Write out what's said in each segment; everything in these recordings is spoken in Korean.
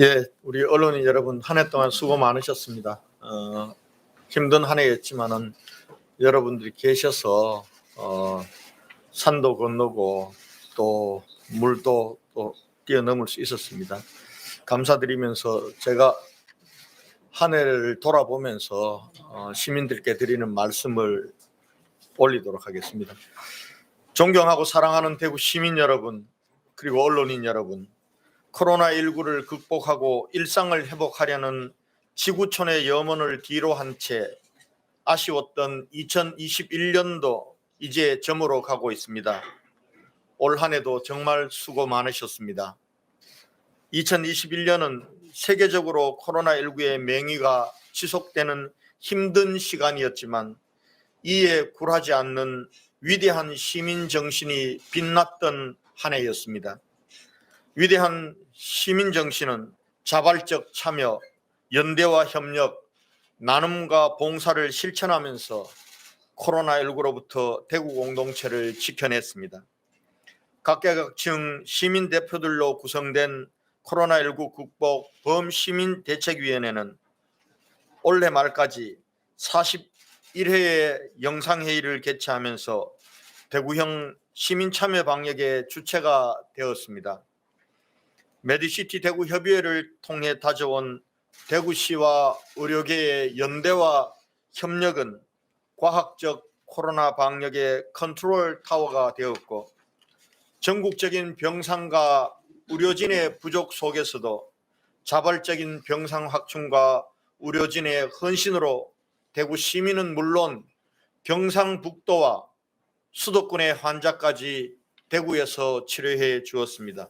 예, 우리 언론인 여러분 한 해 동안 수고 많으셨습니다. 힘든 한 해였지만은 여러분들이 계셔서 산도 건너고 또 물도 또 뛰어넘을 수 있었습니다. 감사드리면서 제가 한 해를 돌아보면서 시민들께 드리는 말씀을 올리도록 하겠습니다. 존경하고 사랑하는 대구 시민 여러분, 그리고 언론인 여러분, 코로나19를 극복하고 일상을 회복하려는 지구촌의 염원을 뒤로 한 채 아쉬웠던 2021년도 이제 저물어 가고 있습니다. 올 한 해도 정말 수고 많으셨습니다. 2021년은 세계적으로 코로나19의 맹위가 지속되는 힘든 시간이었지만 이에 굴하지 않는 위대한 시민 정신이 빛났던 한 해였습니다. 위대한 시민 정신은 자발적 참여, 연대와 협력, 나눔과 봉사를 실천하면서 코로나19로부터 대구 공동체를 지켜냈습니다. 각계각층 시민 대표들로 구성된 코로나19 극복 범시민대책위원회는 올해 말까지 41회의 영상회의를 개최하면서 대구형 시민참여 방역의 주체가 되었습니다. 메디시티 대구 협의회를 통해 다져온 대구시와 의료계의 연대와 협력은 과학적 코로나 방역의 컨트롤 타워가 되었고, 전국적인 병상과 의료진의 부족 속에서도 자발적인 병상 확충과 의료진의 헌신으로 대구 시민은 물론 경상북도와 수도권의 환자까지 대구에서 치료해 주었습니다.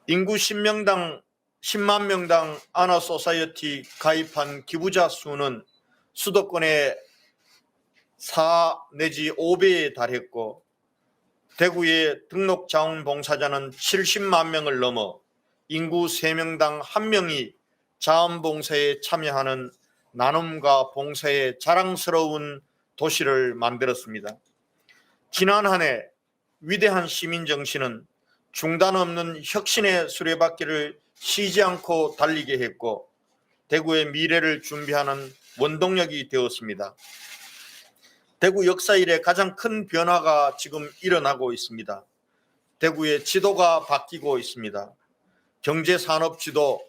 인구 10만 명당 아나소사이어티 가입한 기부자 수는 수도권의 4 내지 5배에 달했고, 대구의 등록 자원봉사자는 70만 명을 넘어 인구 3명당 1명이 자원봉사에 참여하는 나눔과 봉사의 자랑스러운 도시를 만들었습니다. 지난 한 해 위대한 시민정신은 중단 없는 혁신의 수레바퀴를 쉬지 않고 달리게 했고, 대구의 미래를 준비하는 원동력이 되었습니다. 대구 역사 이래 가장 큰 변화가 지금 일어나고 있습니다. 대구의 지도가 바뀌고 있습니다. 경제산업지도,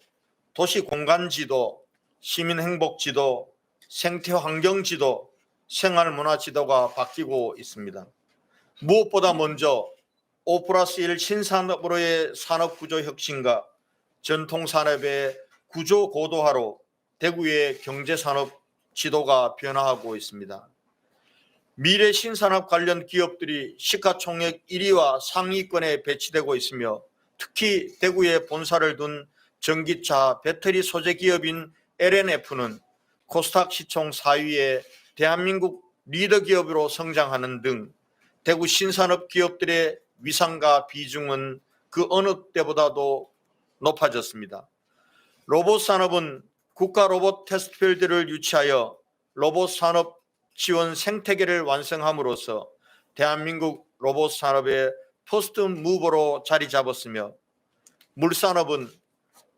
도시공간지도, 시민행복지도, 생태환경지도, 생활문화지도가 바뀌고 있습니다. 무엇보다 먼저 5+1 신산업으로의 산업구조 혁신과 전통산업의 구조 고도화로 대구의 경제산업 지도가 변화하고 있습니다. 미래 신산업 관련 기업들이 시가총액 1위와 상위권에 배치되고 있으며, 특히 대구에 본사를 둔 전기차 배터리 소재 기업인 LNF는 코스닥 시총 4위의 대한민국 리더 기업으로 성장하는 등 대구 신산업 기업들의 위상과 비중은 그 어느 때보다도 높아졌습니다. 로봇 산업은 국가 로봇 테스트필드를 유치하여 로봇 산업 지원 생태계를 완성함으로써 대한민국 로봇 산업의 퍼스트 무버로 자리 잡았으며, 물산업은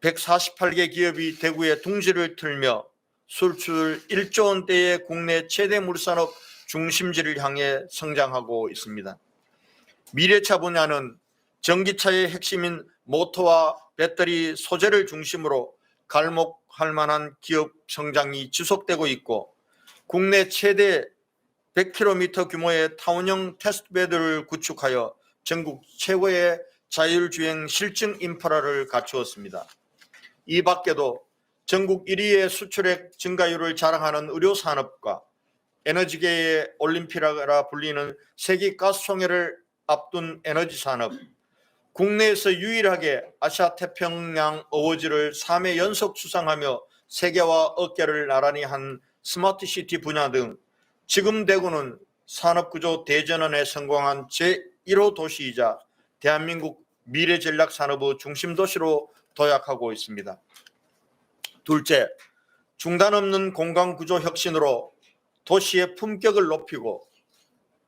148개 기업이 대구에 둥지를 틀며 수출 1조 원대의 국내 최대 물산업 중심지를 향해 성장하고 있습니다. 미래차 분야는 전기차의 핵심인 모터와 배터리 소재를 중심으로 갈목할 만한 기업 성장이 지속되고 있고, 국내 최대 100km 규모의 타운형 테스트베드를 구축하여 전국 최고의 자율주행 실증 인프라를 갖추었습니다. 이 밖에도 전국 1위의 수출액 증가율을 자랑하는 의료산업과 에너지계의 올림픽이라 불리는 세계 가스통일을 앞둔 에너지산업, 국내에서 유일하게 아시아 태평양 어워즈를 3회 연속 수상하며 세계와 어깨를 나란히 한 스마트시티 분야 등 지금 대구는 산업구조 대전환에 성공한 제1호 도시이자 대한민국 미래전략산업의 중심도시로 도약하고 있습니다. 둘째, 중단 없는 공간구조 혁신으로 도시의 품격을 높이고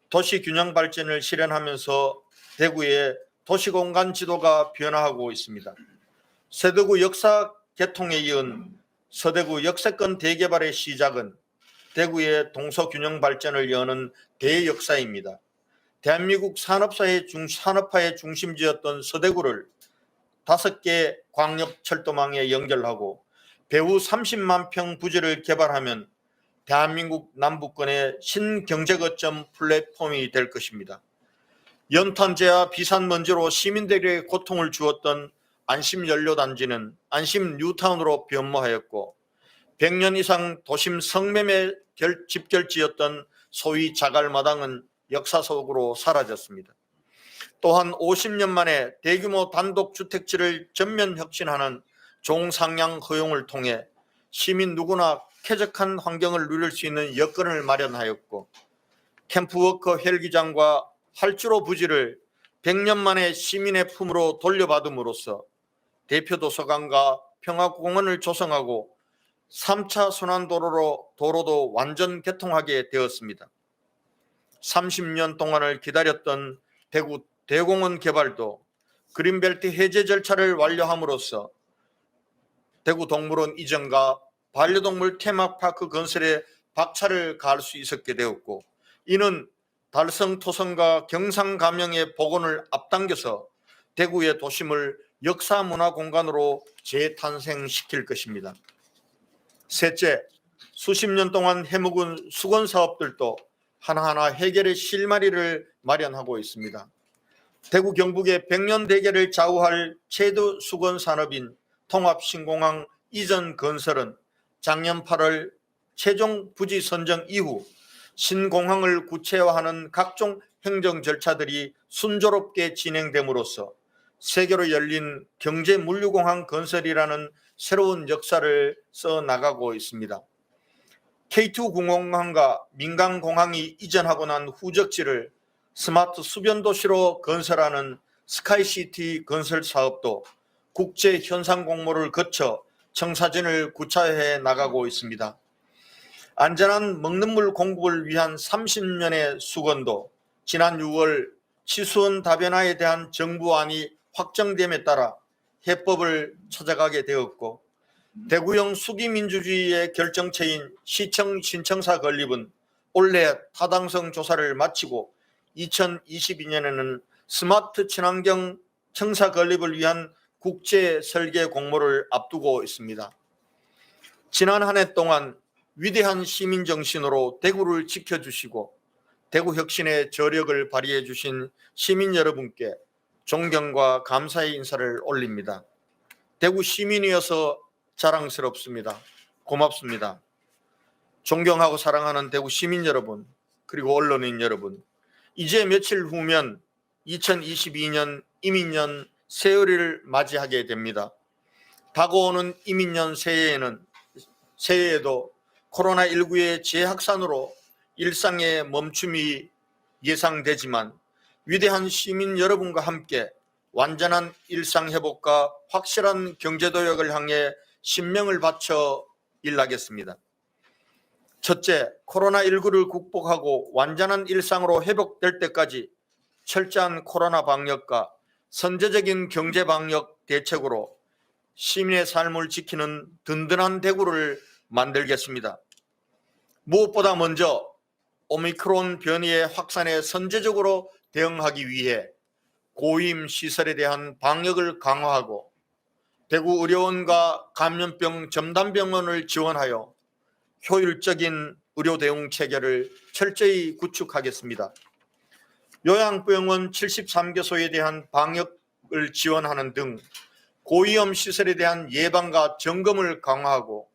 도시균형 발전을 실현하면서 대구의 도시공간 지도가 변화하고 있습니다. 서대구 역사 개통에 이은 서대구 역세권 대개발의 시작은 대구의 동서균형 발전을 여는 대역사입니다. 대한민국 산업화의 중심지였던 서대구를 5개 광역철도망에 연결하고 배후 30만 평 부지를 개발하면 대한민국 남부권의 신경제거점 플랫폼이 될 것입니다. 연탄재와 비산먼지로 시민들에게 고통을 주었던 안심연료단지는 안심 뉴타운으로 변모하였고 100년 이상 도심 성매매 집결지였던 소위 자갈마당은 역사 속으로 사라졌습니다. 또한 50년 만에 대규모 단독주택지를 전면 혁신하는 종상향 허용을 통해 시민 누구나 쾌적한 환경을 누릴 수 있는 여건을 마련하였고 캠프워커 헬기장과 활주로 부지를 100년 만에 시민의 품으로 돌려받음으로써 대표도서관과 평화공원을 조성하고 3차 순환도로도 완전 개통하게 되었습니다. 30년 동안을 기다렸던 대구 대공원 개발도 그린벨트 해제 절차를 완료함으로써 대구 동물원 이전과 반려동물 테마파크 건설에 박차를 가할 수 있었게 되었고 이는 달성 토성과 경상 감영의 복원을 앞당겨서 대구의 도심을 역사 문화 공간으로 재탄생시킬 것입니다. 셋째, 수십 년 동안 해묵은 수건 사업들도 하나하나 해결의 실마리를 마련하고 있습니다. 대구 경북의 100년 대계를 좌우할 최대 수건 산업인 통합신공항 이전 건설은 작년 8월 최종 부지 선정 이후 신공항을 구체화하는 각종 행정 절차들이 순조롭게 진행됨으로써 세계로 열린 경제물류공항 건설이라는 새로운 역사를 써나가고 있습니다. K2 공항과 민간공항이 이전하고 난 후적지를 스마트 수변도시로 건설하는 스카이시티 건설 사업도 국제 현상 공모를 거쳐 청사진을 구차해 나가고 있습니다. 안전한 먹는 물 공급을 위한 30년의 수건도 지난 6월 치수원 다변화에 대한 정부안이 확정됨에 따라 해법을 찾아가게 되었고 대구형 수기민주주의의 결정체인 시청 신청사 건립은 올해 타당성 조사를 마치고 2022년에는 스마트 친환경 청사 건립을 위한 국제 설계 공모를 앞두고 있습니다. 지난 한 해 동안 위대한 시민 정신으로 대구를 지켜주시고 대구 혁신의 저력을 발휘해 주신 시민 여러분께 존경과 감사의 인사를 올립니다. 대구 시민이어서 자랑스럽습니다. 고맙습니다. 존경하고 사랑하는 대구 시민 여러분, 그리고 언론인 여러분, 이제 며칠 후면 2022년 이민년 새해를 맞이하게 됩니다. 다가오는 이민년 새해에도 코로나19의 재확산으로 일상의 멈춤이 예상되지만 위대한 시민 여러분과 함께 완전한 일상 회복과 확실한 경제도약을 향해 신명을 바쳐 일하겠습니다. 첫째, 코로나19를 극복하고 완전한 일상으로 회복될 때까지 철저한 코로나 방역과 선제적인 경제 방역 대책으로 시민의 삶을 지키는 든든한 대구를 만들겠습니다. 무엇보다 먼저 오미크론 변이의 확산에 선제적으로 대응하기 위해 고임 시설에 대한 방역을 강화하고 대구 의료원과 감염병 전담병원을 지원하여 효율적인 의료 대응 체계를 철저히 구축하겠습니다. 요양병원 73개소에 대한 방역을 지원하는 등 고위험 시설에 대한 예방과 점검을 강화하고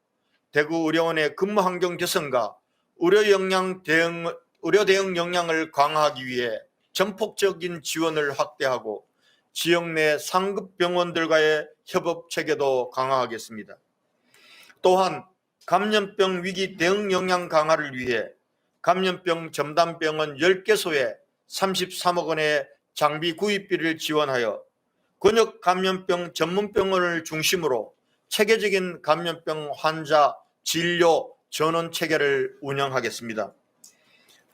대구 의료원의 근무 환경 개선과 의료 대응 역량을 강화하기 위해 전폭적인 지원을 확대하고 지역 내 상급 병원들과의 협업 체계도 강화하겠습니다. 또한 감염병 위기 대응 역량 강화를 위해 감염병 전담병원 10개소에 33억 원의 장비 구입비를 지원하여 권역 감염병 전문병원을 중심으로 체계적인 감염병 환자 진료 전원 체계를 운영하겠습니다.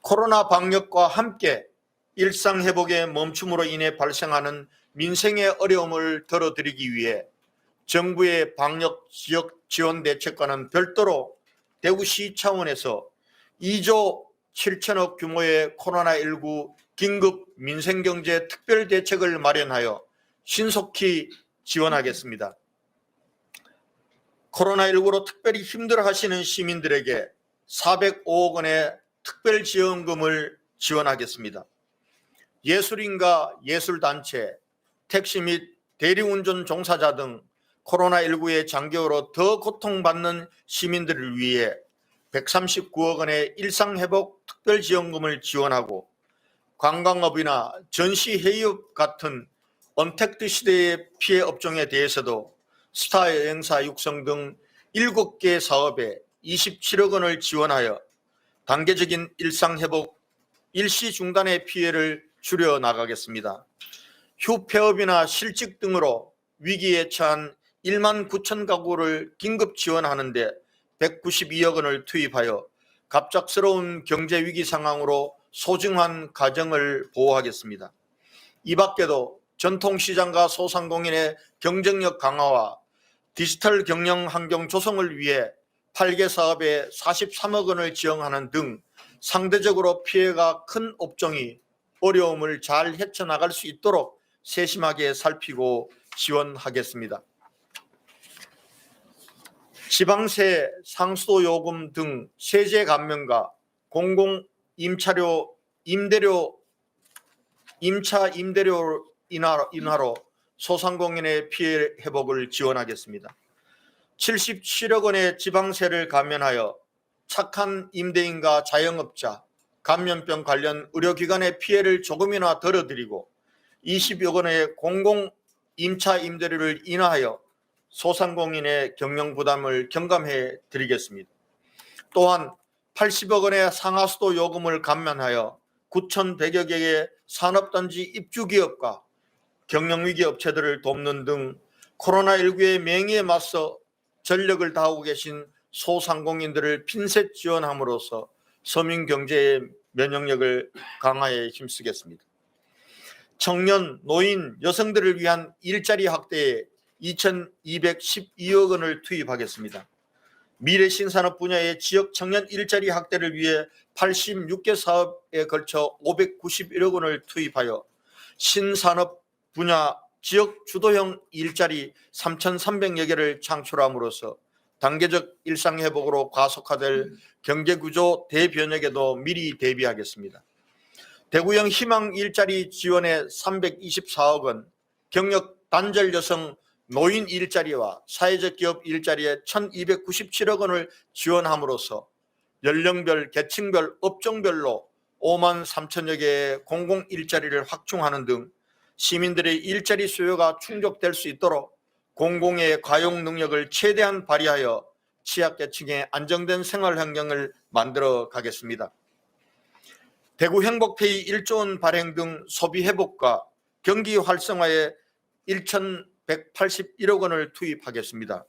코로나 방역과 함께 일상 회복의 멈춤으로 인해 발생하는 민생의 어려움을 덜어드리기 위해 정부의 방역 지역 지원 대책과는 별도로 대구시 차원에서 2조 7천억 규모의 코로나19 긴급 민생경제 특별대책을 마련하여 신속히 지원하겠습니다. 코로나19로 특별히 힘들어하시는 시민들에게 405억 원의 특별지원금을 지원하겠습니다. 예술인과 예술단체, 택시 및 대리운전 종사자 등 코로나19의 장기화로 더 고통받는 시민들을 위해 139억 원의 일상회복 특별지원금을 지원하고 관광업이나 전시회의업 같은 언택트 시대의 피해 업종에 대해서도 스타 여행사 육성 등 7개 사업에 27억 원을 지원하여 단계적인 일상회복, 일시 중단의 피해를 줄여 나가겠습니다. 휴폐업이나 실직 등으로 위기에 처한 1만 9천 가구를 긴급 지원하는 데 192억 원을 투입하여 갑작스러운 경제 위기 상황으로 소중한 가정을 보호하겠습니다. 이 밖에도 전통시장과 소상공인의 경쟁력 강화와 디지털 경영 환경 조성을 위해 8개 사업에 43억 원을 지원하는 등 상대적으로 피해가 큰 업종이 어려움을 잘 헤쳐나갈 수 있도록 세심하게 살피고 지원하겠습니다. 지방세, 상수도 요금 등 세제 감면과 공공 임차 임대료 인하로 소상공인의 피해 회복을 지원하겠습니다. 77억 원의 지방세를 감면하여 착한 임대인과 자영업자, 감염병 관련 의료기관의 피해를 조금이나 덜어드리고 20억 원의 공공 임차 임대료를 인하하여 소상공인의 경영 부담을 경감해 드리겠습니다. 또한 80억 원의 상하수도 요금을 감면하여 9,100여 개의 산업단지 입주기업과 경영위기 업체들을 돕는 등 코로나19의 맹위에 맞서 전력을 다하고 계신 소상공인들을 핀셋 지원함으로써 서민경제의 면역력을 강화에 힘쓰겠습니다. 청년, 노인, 여성들을 위한 일자리 확대에 2,212억 원을 투입하겠습니다. 미래신산업 분야의 지역 청년 일자리 확대를 위해 86개 사업에 걸쳐 591억 원을 투입하여 신산업 분야 지역 주도형 일자리 3,300여 개를 창출함으로써 단계적 일상회복으로 가속화될 경제구조 대변혁에도 미리 대비하겠습니다. 대구형 희망 일자리 지원에 324억 원, 경력 단절 여성 노인 일자리와 사회적 기업 일자리에 1,297억 원을 지원함으로써 연령별, 계층별, 업종별로 5만 3천여 개의 공공 일자리를 확충하는 등 시민들의 일자리 수요가 충족될 수 있도록 공공의 과용 능력을 최대한 발휘하여 취약계층의 안정된 생활 환경을 만들어 가겠습니다. 대구 행복페이 1조 원 발행 등 소비 회복과 경기 활성화에 1,181억 원을 투입하겠습니다.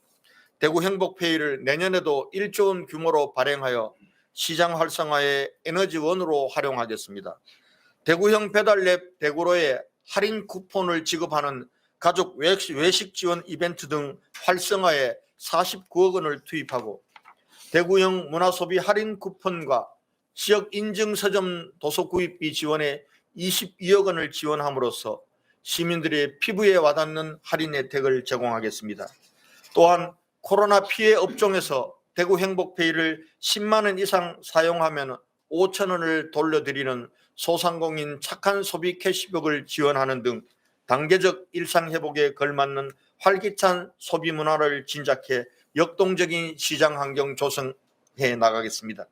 대구 행복페이를 내년에도 1조 원 규모로 발행하여 시장 활성화의 에너지원으로 활용하겠습니다. 대구형 배달앱 대구로에 할인 쿠폰을 지급하는 가족 외식 지원 이벤트 등 활성화에 49억 원을 투입하고 대구형 문화소비 할인 쿠폰과 지역 인증 서점 도서 구입비 지원에 22억 원을 지원함으로써 시민들의 피부에 와닿는 할인 혜택을 제공하겠습니다. 또한 코로나 피해 업종에서 대구 행복페이를 10만 원 이상 사용하면 5천 원을 돌려드리는 소상공인 착한 소비 캐시백을 지원하는 등 단계적 일상회복에 걸맞는 활기찬 소비 문화를 진작해 역동적인 시장 환경 조성해 나가겠습니다.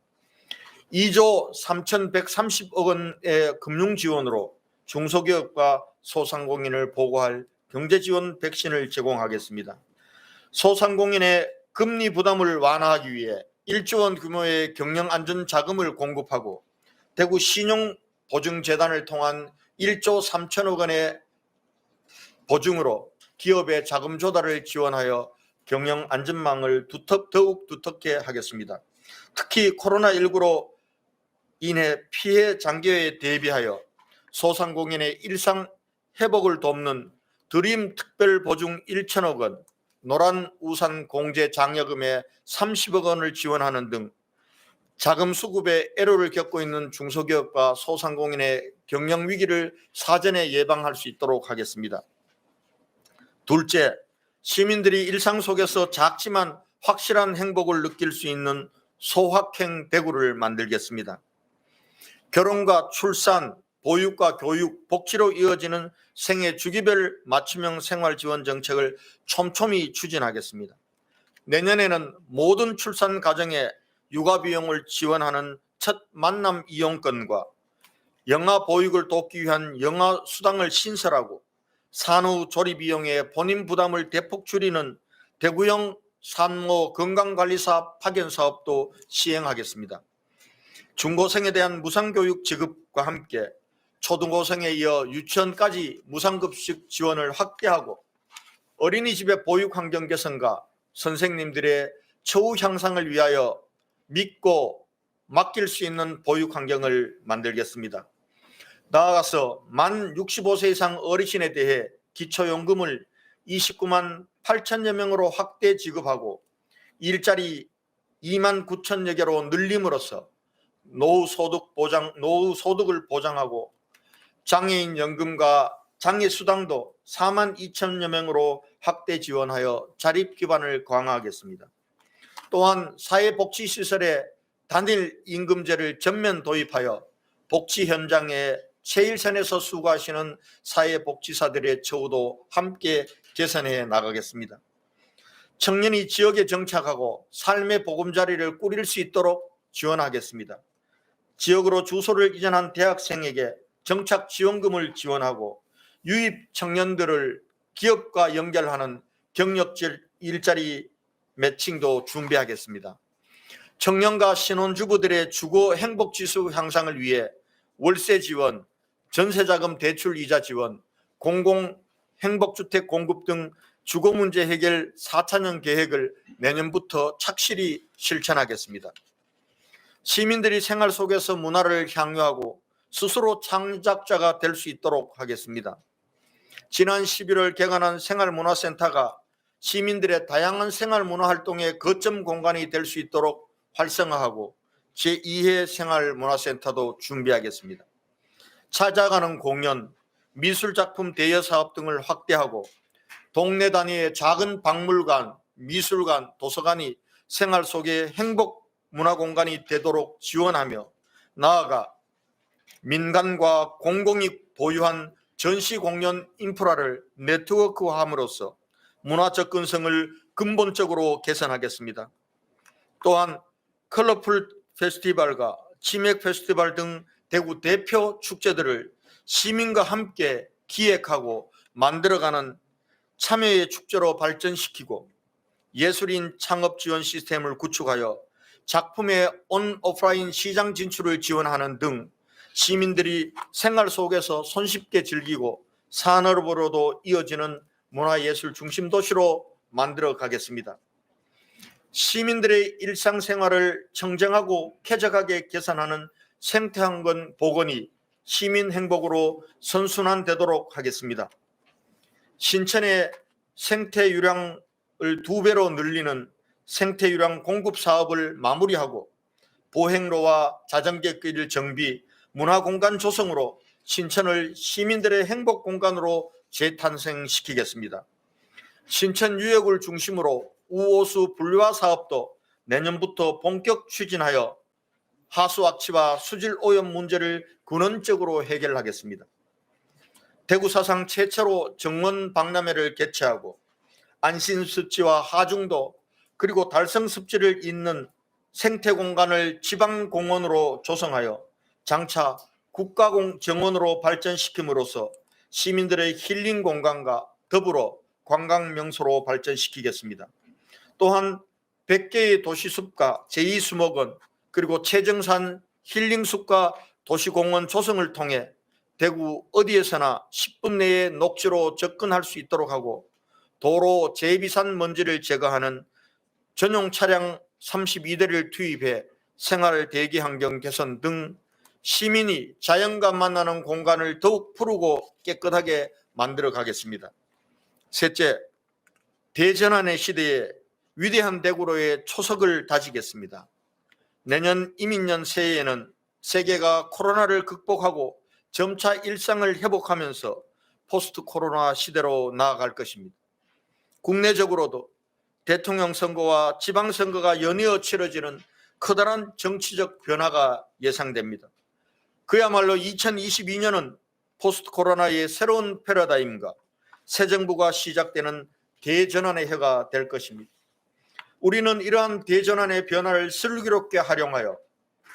2조 3,130억 원의 금융 지원으로 중소기업과 소상공인을 보호할 경제지원 백신을 제공하겠습니다. 소상공인의 금리 부담을 완화하기 위해 1조 원 규모의 경영안전자금을 공급하고 대구 신용보증재단을 통한 1조 3천억 원의 보증으로 기업의 자금 조달을 지원하여 경영안전망을 더욱 두텁게 하겠습니다. 특히 코로나19로 인해 피해 장기화에 대비하여 소상공인의 일상 회복을 돕는 드림 특별보증 1천억 원, 노란 우산 공제 장려금에 30억 원을 지원하는 등 자금 수급에 애로를 겪고 있는 중소기업과 소상공인의 경영 위기를 사전에 예방할 수 있도록 하겠습니다. 둘째, 시민들이 일상 속에서 작지만 확실한 행복을 느낄 수 있는 소확행 대구를 만들겠습니다. 결혼과 출산, 보육과 교육, 복지로 이어지는 생애 주기별 맞춤형 생활지원 정책을 촘촘히 추진하겠습니다. 내년에는 모든 출산 가정에 육아 비용을 지원하는 첫 만남 이용권과 영아 보육을 돕기 위한 영아 수당을 신설하고 산후 조리 비용의 본인 부담을 대폭 줄이는 대구형 산모 건강관리사 파견 사업도 시행하겠습니다. 중고생에 대한 무상교육 지급과 함께 초등고생에 이어 유치원까지 무상급식 지원을 확대하고 어린이집의 보육 환경 개선과 선생님들의 처우 향상을 위하여 믿고 맡길 수 있는 보육 환경을 만들겠습니다. 나아가서 만 65세 이상 어르신에 대해 기초연금을 29만 8천여 명으로 확대 지급하고 일자리 2만 9천여 개로 늘림으로써 노후 소득을 보장하고 장애인 연금과 장애 수당도 4만 2천여 명으로 확대 지원하여 자립 기반을 강화하겠습니다. 또한 사회복지시설에 단일 임금제를 전면 도입하여 복지 현장에 최일선에서 수고하시는 사회복지사들의 처우도 함께 개선해 나가겠습니다. 청년이 지역에 정착하고 삶의 보금자리를 꾸릴 수 있도록 지원하겠습니다. 지역으로 주소를 이전한 대학생에게 정착 지원금을 지원하고 유입 청년들을 기업과 연결하는 경력 일자리 매칭도 준비하겠습니다. 청년과 신혼주부들의 주거 행복지수 향상을 위해 월세 지원, 전세자금 대출 이자 지원, 공공행복주택 공급 등 주거 문제 해결 4차년 계획을 내년부터 착실히 실천하겠습니다. 시민들이 생활 속에서 문화를 향유하고 스스로 창작자가 될 수 있도록 하겠습니다. 지난 11월 개관한 생활문화센터가 시민들의 다양한 생활문화활동의 거점 공간이 될 수 있도록 활성화하고 제2회 생활문화센터도 준비하겠습니다. 찾아가는 공연, 미술작품 대여사업 등을 확대하고 동네 단위의 작은 박물관, 미술관, 도서관이 생활 속의 행복 문화공간이 되도록 지원하며 나아가 민간과 공공이 보유한 전시공연 인프라를 네트워크화함으로써 문화 접근성을 근본적으로 개선하겠습니다. 또한 컬러풀 페스티벌과 치맥 페스티벌 등 대구 대표 축제들을 시민과 함께 기획하고 만들어가는 참여의 축제로 발전시키고 예술인 창업 지원 시스템을 구축하여 작품의 온오프라인 시장 진출을 지원하는 등 시민들이 생활 속에서 손쉽게 즐기고 산업으로도 이어지는 문화예술 중심 도시로 만들어 가겠습니다. 시민들의 일상생활을 청정하고 쾌적하게 개선하는 생태환경 복원이 시민 행복으로 선순환되도록 하겠습니다. 신천의 생태유량을 2배로 늘리는 생태유량 공급 사업을 마무리하고 보행로와 자전거길 정비, 문화공간 조성으로 신천을 시민들의 행복 공간으로 재탄생시키겠습니다. 신천 유역을 중심으로 우호수 분류화 사업도 내년부터 본격 추진하여 하수 악취와 수질 오염 문제를 근원적으로 해결하겠습니다. 대구 사상 최초로 정원 박람회를 개최하고 안신습지와 하중도 그리고 달성습지를 잇는 생태공간을 지방공원으로 조성하여 장차 국가정원으로 발전시킴으로써 시민들의 힐링 공간과 더불어 관광명소로 발전시키겠습니다. 또한 100개의 도시숲과 제2수목원 그리고 최정산 힐링숲과 도시공원 조성을 통해 대구 어디에서나 10분 내에 녹지로 접근할 수 있도록 하고 도로 제비산 먼지를 제거하는 전용 차량 32대를 투입해 생활 대기 환경 개선 등 시민이 자연과 만나는 공간을 더욱 푸르고 깨끗하게 만들어 가겠습니다. 셋째, 대전환의 시대에 위대한 대구로의 초석을 다지겠습니다. 내년 이민년 새해에는 세계가 코로나를 극복하고 점차 일상을 회복하면서 포스트 코로나 시대로 나아갈 것입니다. 국내적으로도 대통령 선거와 지방선거가 연이어 치러지는 커다란 정치적 변화가 예상됩니다. 그야말로 2022년은 포스트 코로나의 새로운 패러다임과 새 정부가 시작되는 대전환의 해가 될 것입니다. 우리는 이러한 대전환의 변화를 슬기롭게 활용하여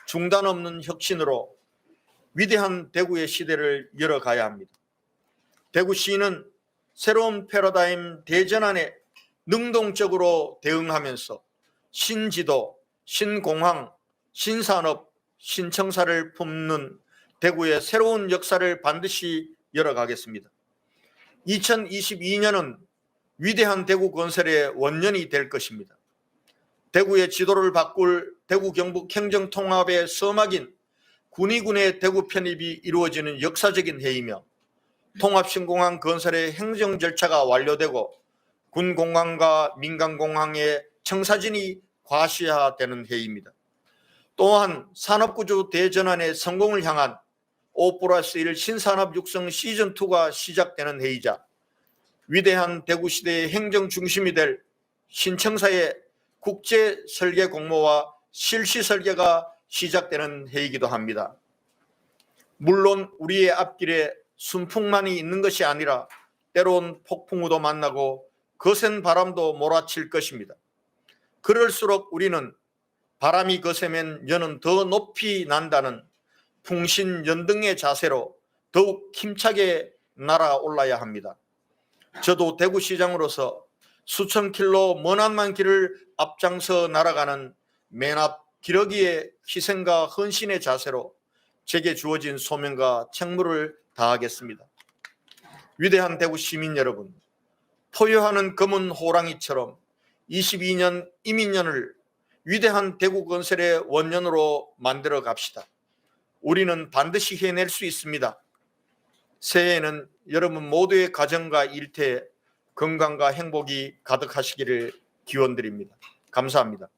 중단 없는 혁신으로 위대한 대구의 시대를 열어가야 합니다. 대구시는 새로운 패러다임 대전환에 능동적으로 대응하면서 신지도, 신공항, 신산업, 신청사를 품는 대구의 새로운 역사를 반드시 열어가겠습니다. 2022년은 위대한 대구 건설의 원년이 될 것입니다. 대구의 지도를 바꿀 대구 경북 행정통합의 서막인 군위군의 대구 편입이 이루어지는 역사적인 해이며 통합신공항 건설의 행정 절차가 완료되고 군공항과 민간공항의 청사진이 과시화되는 해입니다. 또한 산업구조 대전환의 성공을 향한 5+1 신산업 육성 시즌2가 시작되는 해이자 위대한 대구시대의 행정중심이 될 신청사의 국제설계 공모와 실시설계가 시작되는 해이기도 합니다. 물론 우리의 앞길에 순풍만이 있는 것이 아니라 때론 폭풍우도 만나고 거센 바람도 몰아칠 것입니다. 그럴수록 우리는 바람이 거세면 연은 더 높이 난다는 풍신연등의 자세로 더욱 힘차게 날아올라야 합니다. 저도 대구시장으로서 수천 킬로 머나먼 길을 앞장서 날아가는 맨 앞 기러기의 희생과 헌신의 자세로 제게 주어진 소명과 책무를 다하겠습니다. 위대한 대구 시민 여러분, 포효하는 검은 호랑이처럼 22년 이민년을 위대한 대구 건설의 원년으로 만들어 갑시다. 우리는 반드시 해낼 수 있습니다. 새해에는 여러분 모두의 가정과 일터에 건강과 행복이 가득하시기를 기원드립니다. 감사합니다.